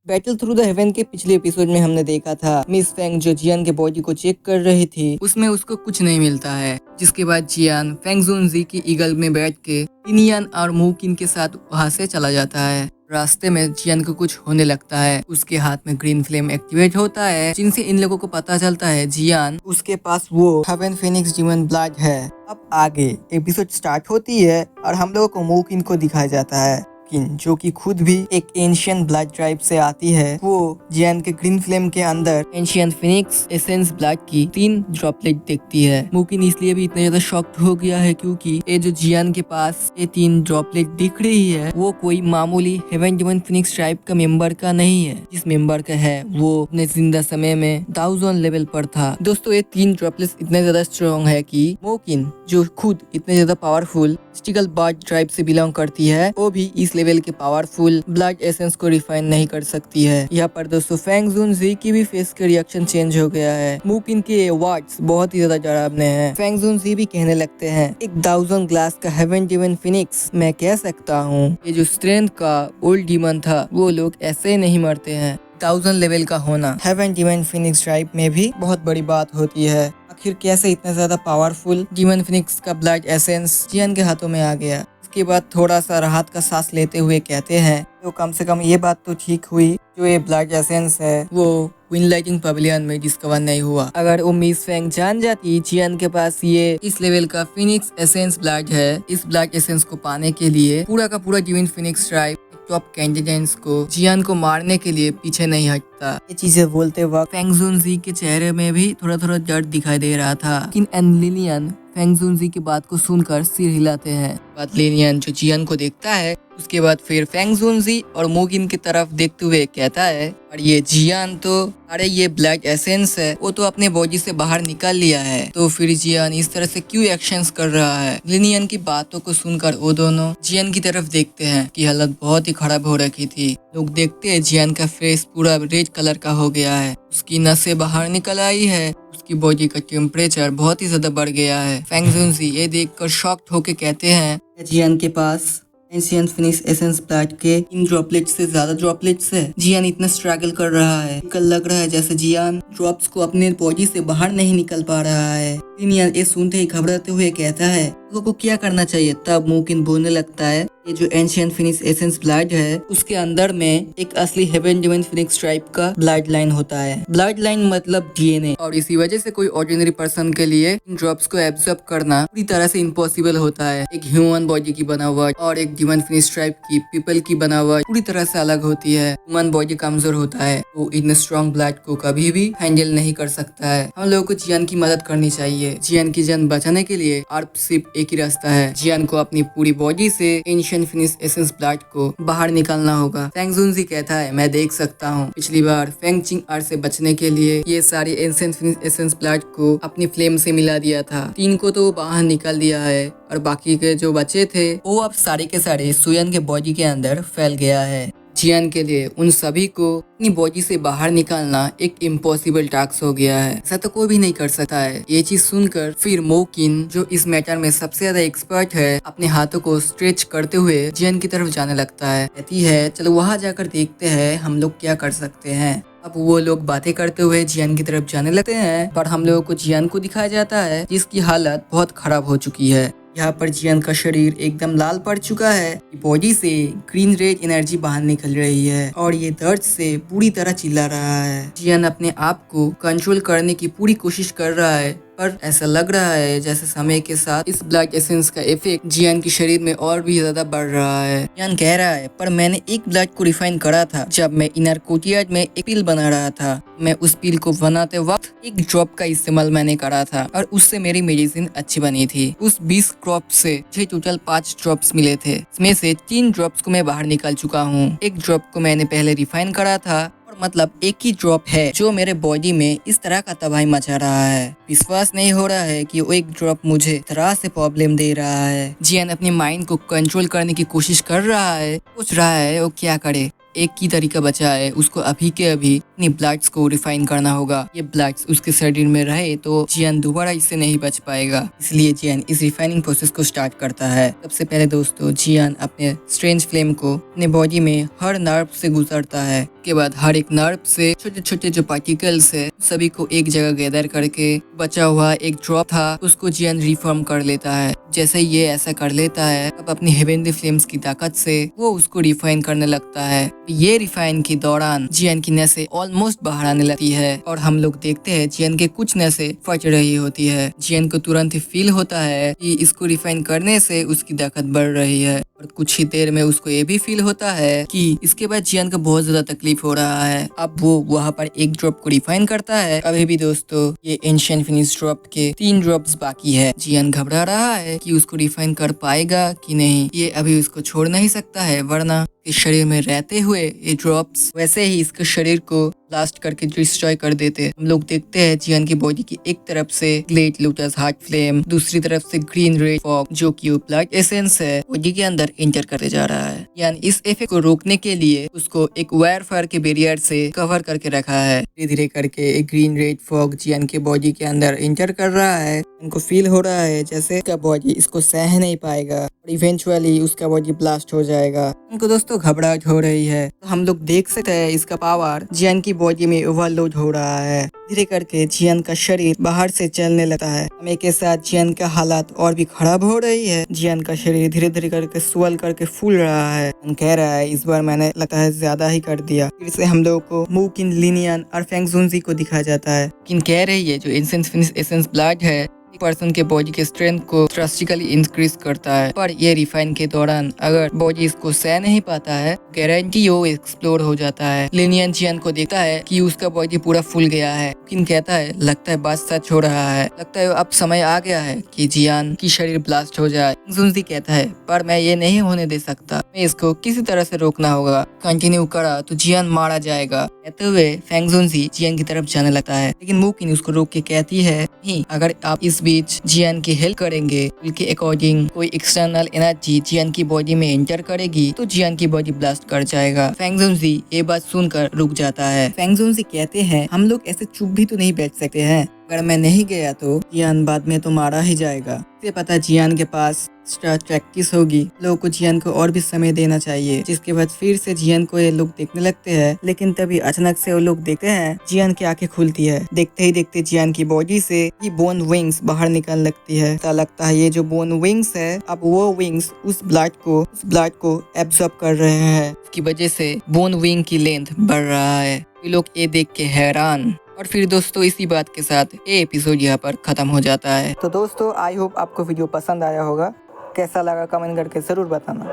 Battle through the haven के पिछले episode में हमने देखा था मिस फेंग जो जियान के बॉडी को चेक कर रही थी, उसमें उसको कुछ नहीं मिलता है। जिसके बाद जियान फेंग जुनजी की ईगल में बैठ के तिनियान और मुकिन के साथ वहाँ से चला जाता है। रास्ते में जियान को कुछ होने लगता है, उसके हाथ में ग्रीन फ्लेम एक्टिवेट होता है, जिनसे इन लोगों को पता चलता है जियान उसके पास वो हेवन फिनिक्स डीमन ब्लड है। अब आगे एपिसोड स्टार्ट होती है और हम लोगों को मुकिन को दिखाया जाता है जो कि खुद भी एक एंशियंट ब्लड ट्राइब से आती है। वो जियान के ग्रीन फ्लेम के अंदर एंशियंट फिनिक्स एसेंस ब्लड की 3 ड्रॉपलेट देखती है। मुकिन इसलिए भी इतना ज्यादा शॉक्ड हो गया है क्योंकि ये जो जियान के पास ये 3 ड्रॉपलेट दिख रही है वो कोई मामूली हेवन डिमन फिनिक्स ट्राइब का मेंबर का नहीं है। जिस मेंबर का है वो अपने जिंदा समय में 1000 लेवल पर था। दोस्तों ये 3 ड्रॉपलेट्स इतने ज्यादा स्ट्रॉन्ग है कि मुकिन जो खुद इतने ज्यादा पावरफुल मिस्टिकल बर्ड ट्राइब से बिलोंग करती है वो भी इस लेवल के पावरफुल ब्लड एसेंस को रिफाइन नहीं कर सकती है। यहाँ पर दोस्तों फेंग जुनजी की भी फेस का रिएक्शन चेंज हो गया है। मुकिन के वर्ड्स बहुत ही ज्यादा डरावने हैं। फेंग जुनजी भी कहने लगते हैं एक 1000 ग्लास का हेवन डिमन फिनिक्स मैं कह सकता हूँ ये जो स्ट्रेंथ का ओल्ड डीमन था वो लोग ऐसे नहीं मरते हैं। 1000 लेवल का होना हेवन डिमन फिनिक्स ट्राइब में भी बहुत बड़ी बात होती है। आखिर कैसे इतना ज्यादा पावरफुल डीमन फिनिक्स का ब्लड एसेंस जियान के हाथों में आ गया। इसके बाद थोड़ा सा राहत का सांस लेते हुए कहते हैं तो कम से कम ये बात तो ठीक हुई जो ये ब्लड एसेंस है वो विंड लाइटिंग पवेलियन में डिस्कवर नहीं हुआ। अगर वो मिस फेंग जान जाती जियान के पास ये इस लेवल का फिनिक्स एसेंस ब्लड है, इस ब्लड एसेंस को पाने के लिए पूरा का पूरा divine Phoenix tribe top candidates को जियान को मारने के लिए पीछे नहीं हटता। ये चीजें बोलते वक्त फेंग जुनजी के चेहरे में भी थोड़ा थोड़ा दर्द दिखाई दे रहा था। लेकिन लिलियन फेंग जुनजी की बात को सुनकर सिर हिलाते हैं। बात लिलियन जो जियान को देखता है उसके बाद फिर फेंग जुनजी और मुकिन की तरफ देखते हुए कहता है और ये जियान तो अरे ये ब्लड एसेंस है वो तो अपने बॉडी से बाहर निकाल लिया है तो फिर जियान इस तरह से क्यों एक्शंस कर रहा है। लिलियन की बातों को सुनकर वो दोनों जियान की तरफ देखते हैं कि हालत बहुत ही खराब हो रखी थी। लोग देखते हैं जियान का फेस पूरा रेड कलर का हो गया है, उसकी नसें बाहर निकल आई है, उसकी बॉडी का टेम्परेचर बहुत ही ज्यादा बढ़ गया है। फेंग जुनजी ये देखकर शॉक्ड होके कहते हैं जियान के पास एंशिएंट फिनिक्स एसेंस ब्लड के इन ड्रॉपलेट्स से ज्यादा ड्रॉपलेट्स है। जियान इतना स्ट्रगल कर रहा है, कल लग रहा है जैसे जियान ड्रॉप्स को अपने बॉडी से बाहर नहीं निकल पा रहा है। लिलियन ये सुनते ही घबराते हुए कहता है को क्या करना चाहिए। तब मुकिन बोलने लगता है ये जो एंशिएंट फिनिक्स एसेंस ब्लड है उसके अंदर में एक असली हेवन डिवाइन फिनिक्स ट्राइब का ब्लड लाइन होता है। ब्लड लाइन मतलब डीएनए, और इसी वजह से कोई ऑर्डिनरी पर्सन के लिए इन ड्रॉप्स को एब्जॉर्ब करना पूरी तरह से इम्पॉसिबल होता है। एक ह्यूमन बॉडी की बनावट और एक डिवाइन फिनिक्स ट्राइब की पीपल की बनावट पूरी तरह से अलग होती है। ह्यूमन बॉडी कमजोर होता है तो इन स्ट्रॉन्ग ब्लड को कभी भी हैंडल नहीं कर सकता है। हम लोगों को जियान की मदद करनी चाहिए। जियान की जान बचाने के लिए और सिर्फ एक ही रास्ता है, जियान को अपनी पूरी बॉडी से एंशिएंट फिनिक्स एसेंस ब्लड को बाहर निकालना होगा। फेंग जुनजी कहता है मैं देख सकता हूँ पिछली बार फेंग चिंग से बचने के लिए ये सारी एंशिएंट फिनिक्स एसेंस ब्लड को अपनी फ्लेम से मिला दिया था। 3 को तो बाहर निकाल दिया है और बाकी के जो बचे थे वो अब सारे के सारे सुयन के बॉडी के अंदर फैल गया है। जियान के लिए उन सभी को अपनी बॉडी से बाहर निकालना एक इम्पॉसिबल टास्क हो गया है, ऐसा तो कोई भी नहीं कर सकता है। ये चीज सुनकर फिर मुकिन जो इस मैटर में सबसे ज्यादा एक्सपर्ट है अपने हाथों को स्ट्रेच करते हुए जियान की तरफ जाने लगता है। कहती है चलो वहां जाकर देखते हैं हम लोग क्या कर सकते हैं। अब वो लोग बातें करते हुए जियान की तरफ जाने लगते हैं पर हम लोगों को जियान को दिखाया जाता है जिसकी हालत बहुत खराब हो चुकी है। यहाँ पर जियान का शरीर एकदम लाल पड़ चुका है, बॉडी से ग्रीन रेड एनर्जी बाहर निकल रही है और ये दर्द से पूरी तरह चिल्ला रहा है। जियान अपने आप को कंट्रोल करने की पूरी कोशिश कर रहा है पर ऐसा लग रहा है जैसे समय के साथ इस ब्लड एसेंस का इफेक्ट जियान के शरीर में और भी ज्यादा बढ़ रहा है। जियान कह रहा है पर मैंने एक ब्लड को रिफाइन करा था जब मैं इनर कोर्टियार्ड में एक पिल बना रहा था। मैं उस पिल को बनाते वक्त एक ड्रॉप का इस्तेमाल मैंने करा था और उससे मेरी मेडिसिन अच्छी बनी थी। उस 20 ड्रॉप से मुझे टोटल 5 ड्रॉप्स मिले थे, इसमें से 3 ड्रॉप्स को मैं बाहर निकाल चुका हूँ। एक ड्रॉप को मैंने पहले रिफाइन करा था और मतलब एक ही ड्रॉप है जो मेरे बॉडी में इस तरह का तबाही मचा रहा है। विश्वास नहीं हो रहा है कि वो एक ड्रॉप मुझे इस तरह से प्रॉब्लम दे रहा है। जियान अपने माइंड को कंट्रोल करने की कोशिश कर रहा है, सोच रहा है वो क्या करे। एक ही तरीका बचा है, उसको अभी के अभी अपनी ब्लड्स को रिफाइन करना होगा। ये ब्लड्स उसके शरीर में रहे तो जियान दोबारा इससे नहीं बच पाएगा। इसलिए जियान इस रिफाइनिंग प्रोसेस को स्टार्ट करता है। सबसे पहले दोस्तों जियान अपने स्ट्रेंज फ्लेम को अपने बॉडी में हर नर्व से गुजरता है। के बाद हर एक नर्व से छोटे छोटे जो पार्टिकल्स है सभी को एक जगह गैदर करके बचा हुआ एक ड्रॉप था उसको जियान रिफॉर्म कर लेता है। जैसे ये ऐसा कर लेता है अब अपनी हेवेनली फ्लेम्स की ताकत से वो उसको रिफाइन करने लगता है। ये रिफाइन के दौरान जियान की नसें ऑलमोस्ट बाहर आने लगती है और हम लोग देखते हैं जियान के कुछ नसें फट रही होती है। जियान को तुरंत ही फील होता है कि इसको रिफाइन करने से उसकी ताकत बढ़ रही है और कुछ ही देर में उसको ये भी फील होता है कि इसके बाद जियान को बहुत ज्यादा तकलीफ हो रहा है। अब वो वहाँ पर एक ड्रॉप को रिफाइन करता है। अभी भी दोस्तों ये एंशिएंट फिनिश ड्रॉप के 3 ड्रॉप्स बाकी है। जियान घबरा रहा है कि उसको रिफाइन कर पाएगा कि नहीं। ये अभी उसको छोड़ नहीं सकता है वरना इस शरीर में रहते हुए ये ड्रॉप्स वैसे ही इसके शरीर को ब्लास्ट करके डिस्ट्रॉय कर देते। हम लोग देखते हैं जियान की बॉडी की एक तरफ से ग्लेड लोटस हार्ट फ्लेम, दूसरी तरफ से ग्रीन रेड फॉग जो कि ब्लड एसेंस है बॉडी के अंदर एंटर करते जा रहा है। यानी इस इफेक्ट को रोकने के लिए उसको एक वायर फायर के बैरियर से कवर करके रखा है। धीरे धीरे करके एक ग्रीन रेड फॉग जियान के बॉडी के अंदर एंटर कर रहा है। उनको फील हो रहा है जैसे उसका बॉडी इसको सह नहीं पाएगा और इवेंचुअली उसका बॉडी ब्लास्ट हो जाएगा। उनको दोस्तों घबराहट हो रही है। तो हम लोग देख सकते हैं इसका पावर जियान की बॉडी में ओवरलोड हो रहा है। धीरे करके जियान का शरीर बाहर से चलने लगता है। समय के साथ जियान का हालात और भी खराब हो रही है। जियान का शरीर धीरे धीरे करके स्वेल करके फूल रहा है। कह रहा है इस बार मैंने लगता है ज्यादा ही कर दिया। फिर से हम लोगों को मू किन, लिनियन और फेंग जुनजी को दिखाया जाता है। किन कह रही है जो एंशिएंट फिनिश एसेंस ब्लड है पर्सन के बॉडी के स्ट्रेंथ को ड्रास्टिकली इंक्रीज करता है। पर ये रिफाइन के दौरान अगर बॉडी इसको सह नहीं पाता है गारंटी वो एक्सप्लोर हो जाता है। लिनियन जियान को देखता है कि उसका बॉडी पूरा फूल गया है। किन कहता है लगता है बात सच हो रहा है, लगता है अब समय आ गया है कि जियान की शरीर ब्लास्ट हो जाए। जुनजी कहता है पर मैं ये नहीं होने दे सकता, मैं इसको किसी तरह से रोकना होगा। कंटिन्यू करा तो जियान मारा जाएगा। कहते हुए फेंग जुनजी जियान की तरफ जाने लगता है लेकिन मुकिन उसको रोक के कहती है नहीं, अगर आप इस बीच जियान की हेल्प करेंगे उनके अकॉर्डिंग कोई एक्सटर्नल एनर्जी जियान की बॉडी में एंटर करेगी तो जियान की बॉडी ब्लास्ट कर जाएगा। फेंग जुनजी ये बात सुनकर रुक जाता है। फेंग जुनजी कहते हैं हम लोग ऐसे चुप भी तो नहीं बैठ सकते हैं, अगर मैं नहीं गया तो जियान बाद में तो मारा ही जाएगा। इसे पता जियान के पास स्टार्ट प्रैक्टिस होगी, लोगों को जियान को और भी समय देना चाहिए। जिसके बाद फिर से जियान को ये लोग देखने लगते हैं लेकिन तभी अचानक से वो लोग देखते हैं जियान की आंखें खुलती है। देखते ही देखते जियान की बॉडी से ये बोन विंग्स बाहर निकलने लगती है। ऐसा लगता है ये जो बोन विंग्स है अब वो विंग्स उस ब्लड को एब्जॉर्ब कर रहे हैं। इसकी वजह से बोन विंग की लेंथ बढ़ रहा है। ये लोग ये देख के हैरान। और फिर दोस्तों इसी बात के साथ ये एपिसोड यहाँ पर खत्म हो जाता है। तो दोस्तों आई होप आपको वीडियो पसंद आया होगा। कैसा लगा कमेंट करके ज़रूर बताना।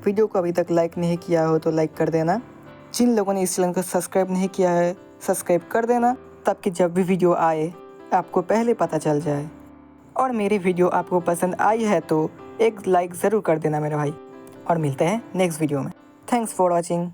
वीडियो को अभी तक लाइक नहीं किया हो तो लाइक कर देना। जिन लोगों ने इस चैनल को सब्सक्राइब नहीं किया है सब्सक्राइब कर देना ताकि जब भी वीडियो आए आपको पहले पता चल जाए। और मेरी वीडियो आपको पसंद आई है तो एक लाइक ज़रूर कर देना मेरे भाई। और मिलते हैं नेक्स्ट वीडियो में। Thanks for watching.